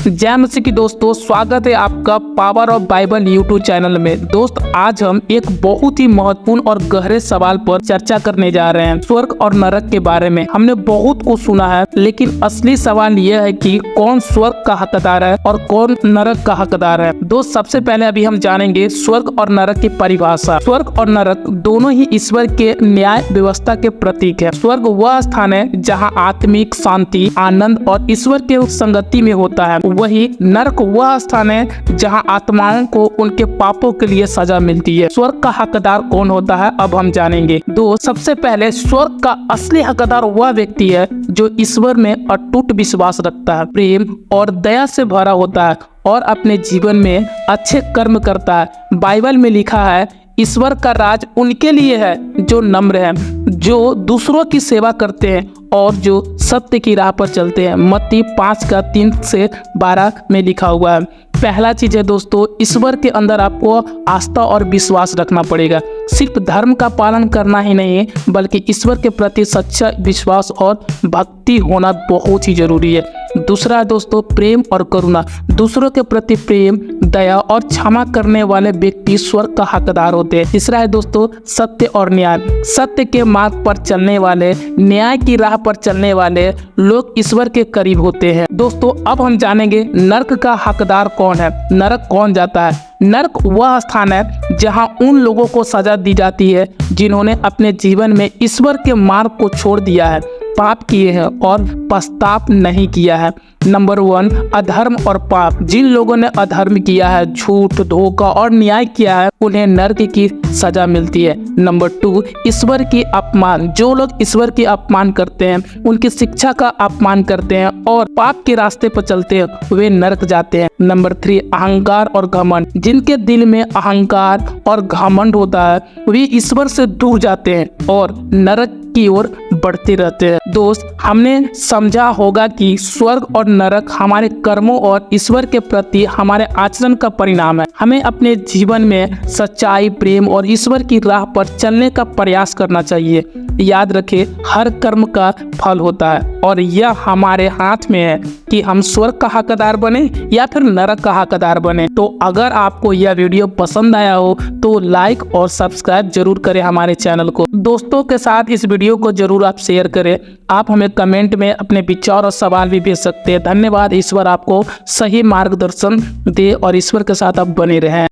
जय मसीह की दोस्तों, स्वागत है आपका power of Bible YouTube channel में। दोस्त, आज हम एक बहुत ही महत्वपूर्ण और गहरे सवाल पर चर्चा करने जा रहे हैं, स्वर्ग और नरक के बारे में। हमने बहुत कुछ सुना है, लेकिन असली सवाल यह है कि कौन स्वर्ग का हकदार है और कौन नरक का हकदार है। दोस्त, सबसे पहले अभी हम जानेंगे स्वर्ग और नरक की परिभाषा। स्वर्ग और नरक दोनों ही ईश्वर के न्याय व्यवस्था के प्रतीक है। स्वर्ग वह स्थान है जहाँ आत्मिक शांति, आनंद और ईश्वर के संगति में होता है। वही नरक वह स्थान है जहां आत्माओं को उनके पापों के लिए सजा मिलती है। स्वर्ग का हकदार कौन होता है, अब हम जानेंगे। सबसे पहले स्वर्ग का असली हकदार वह व्यक्ति है जो ईश्वर में अटूट विश्वास रखता है, प्रेम और दया से भरा होता है और अपने जीवन में अच्छे कर्म करता है। बाइबल में लिखा है, ईश्वर का राज उनके लिए है जो नम्र है, जो दूसरों की सेवा करते हैं और जो सत्य की राह पर चलते हैं। मत्ती 5:3-12 में लिखा हुआ है। पहला चीज है दोस्तों, ईश्वर के अंदर आपको आस्था और विश्वास रखना पड़ेगा। सिर्फ धर्म का पालन करना ही नहीं, बल्कि ईश्वर के प्रति सच्चा विश्वास और भक्ति होना बहुत ही जरूरी है। दूसरा दोस्तों, प्रेम और करुणा। दूसरों के प्रति प्रेम, दया और क्षमा करने वाले व्यक्ति स्वर्ग का हकदार होते हैं। तीसरा है दोस्तों, सत्य और न्याय। सत्य के मार्ग पर चलने वाले, न्याय की राह पर चलने वाले लोग ईश्वर के करीब होते हैं। दोस्तों, अब हम जानेंगे नरक का हकदार कौन है, नरक कौन जाता है। नरक वह स्थान है जहां उन लोगों को सजा दी जाती है जिन्होंने अपने जीवन में ईश्वर के मार्ग को छोड़ दिया है, पाप किए हैं और पश्चाताप नहीं किया है। नंबर 1, अधर्म और पाप। जिन लोगों ने अधर्म किया है, झूठ, धोखा और न्याय किया है, उन्हें नरक की सजा मिलती है। नंबर 2, ईश्वर की अपमान। जो लोग ईश्वर की अपमान करते हैं, उनकी शिक्षा का अपमान करते हैं और पाप के रास्ते पर चलते हैं, वे नरक जाते हैं। नंबर 3, अहंकार और घमंड। जिनके दिल में अहंकार और घमंड होता है, वे ईश्वर से दूर जाते हैं और नरक की ओर बढ़ते रहते हैं। दोस्त, हमने समझा होगा कि स्वर्ग और नरक हमारे कर्मों और ईश्वर के प्रति हमारे आचरण का परिणाम है। हमें अपने जीवन में सच्चाई, प्रेम और ईश्वर की राह पर चलने का प्रयास करना चाहिए। याद रखें, हर कर्म का फल होता है और यह हमारे हाथ में है कि हम स्वर्ग का हकदार बने या फिर नरक का हकदार बने। तो अगर आपको यह वीडियो पसंद आया हो तो लाइक और सब्सक्राइब जरूर करें हमारे चैनल को। दोस्तों के साथ इस वीडियो को जरूर आप शेयर करें। आप हमें कमेंट में अपने विचार और सवाल भी भेज सकते हैं। धन्यवाद। ईश्वर आपको सही मार्गदर्शन दे और ईश्वर के साथ आप बने रहें।